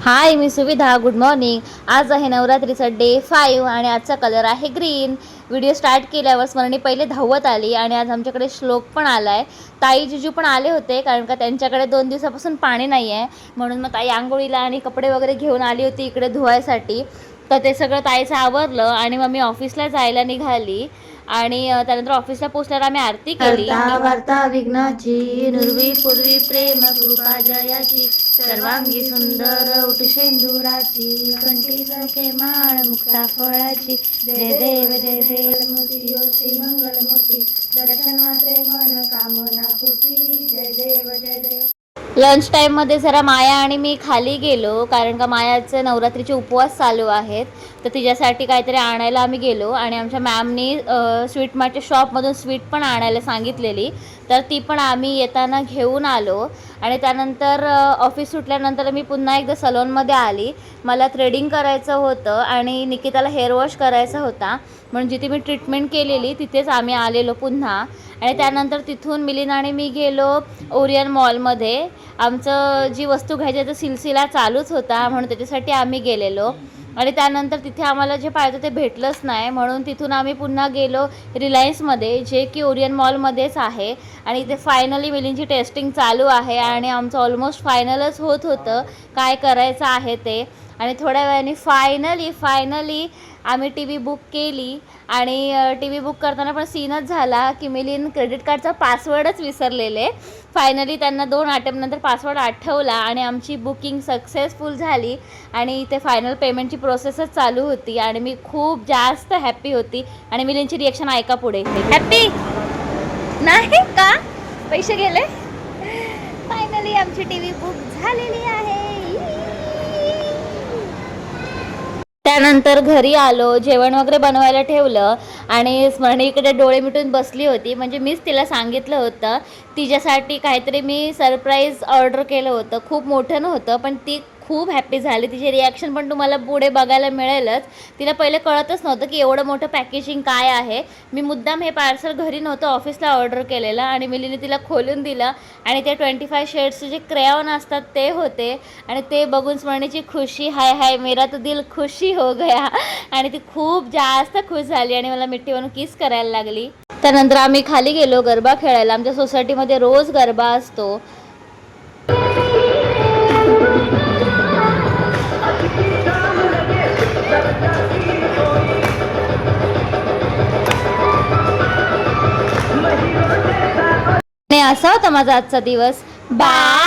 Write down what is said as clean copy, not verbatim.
हाय, मी सुविधा. Good morning. आज आहे नवरात्रीचा डे 5 आणि आजचा कलर आहे ग्रीन. व्हिडिओ स्टार्ट केल्यावर स्मरणी पहिले धावत आली आणि आज आमच्याकडे श्लोक पण आला आहे. ताई जिजू पण आले होते कारण का त्यांच्याकडे 2 दिवसापासून पाणी नाही आहे, म्हणून मग ताई आंघोळीला आणि कपडे वगैरे घेऊन आली होती इकडे धुवायसाठी. तर ते सगळं ताईचं आवरलं आणि मग मी ऑफिसला जायला निघाली आणि त्यानंतर ऑफिसला पोहोचल्यावर आम्ही आरती केली. वार्ता विघ्नाची नुर्वी पूर्वी प्रेम कृपा जयाची सर्वांगी सुंदर उठशेंदुराची कंठी सखे माळ मुक्ता फळाची जय देव मूर्ती श्री मंगल मूर्ती दर्शन मात्रे मन कामना पूर्ती जय देव लंच टाईममध्ये जरा माया आणि मी खाली गेलो कारण का मायाचे नवरात्रीचे उपवास चालू आहेत, तर तिच्यासाठी काहीतरी आणायला आम्ही गेलो आणि आमच्या मॅमनी स्वीट मार्टच्या शॉपमधून स्वीट पण आणायला सांगितलेली, तर ती पण आम्ही येताना घेऊन आलो. आणि त्यानंतर ऑफिस सुटल्यानंतर मी पुन्हा एकदा सलॉनमध्ये आली. मला थ्रेडिंग करायचं होतं आणि निकिताला हेअर वॉश करायचा होता, म्हणून जिथे मी ट्रीटमेंट केलेली तिथेच आम्ही आलेलो पुन्हा. आणि त्यानंतर तिथून मिलिंद आणि मी गेलो ओरियन मॉलमध्ये. आमचं जी वस्तू घ्यायची तर सिलसिला चालूच होता, म्हणून त्याच्यासाठी आम्ही गेलेलो. आणि त्यानंतर तिथे आम्हाला जे पाहिजे ते भेटलंच नाही, म्हणून तिथून आम्ही पुन्हा गेलो रिलायन्समध्ये, जे की ओरियन मॉलमध्येच आहे. आणि इथे फायनली मिलिंदची टेस्टिंग चालू आहे आणि आमचं ऑलमोस्ट फायनलच होत होतं काय करायचं आहे ते. आणि थोड्या वेळाने फायनली आम्ही टी व्ही बुक केली. आणि टी व्ही बुक करताना पण सीनच झाला की मिलिंद क्रेडिट कार्डचा पासवर्डच विसरलेले. फायनली त्यांना 2 अटेम्प्टनंतर पासवर्ड आठवला आणि आमची बुकिंग सक्सेसफुल झाली. आणि इथे फायनल पेमेंटची प्रोसेसच चालू होती आणि मी खूप जास्त हॅप्पी होती. आणि मिलिंदची रिॲक्शन ऐका पुढे. हॅप्पी नाही का? पैसे गेले. फायनली आमची टी व्ही बुक झालेली आहे. त्यानंतर घरी आलो, जेवण वगैरे बनवायला ठेवलं आणि स्मरणी इकडे डोळे मिटून बसली होती. म्हणजे मीच तिला सांगितलं होतं तिच्यासाठी काहीतरी मी सरप्राईज ऑर्डर केलं होतं. खूप मोठं नव्हतं, पण ती खूप हॅप्पी झाली. तिची रिॲक्शन पण तुम्हाला पुढे बघायला मिळेलच. तिला पहिले कळतच नव्हतं की एवढं मोठं पॅकेजिंग काय आहे. मी मुद्दाम हे पार्सल घरी नव्हतं ऑफिसला ऑर्डर केलेलं आणि मिलीने तिला खोलून दिलं आणि ते 25 शेड्सचे जे क्रेयॉन असतात ते होते. आणि ते बघून स्मरणीची खुशी, हाय हाय मेरा तो दिल खुशी हो गया. आणि ती खूप जास्त खुश झाली आणि मला मिठी म्हणून किस करायला लागली. त्यानंतर आम्ही खाली गेलो गरबा खेळायला. आमच्या सोसायटीमध्ये रोज गरबा असतो. असा होता माझा आजचा दिवस. बाय.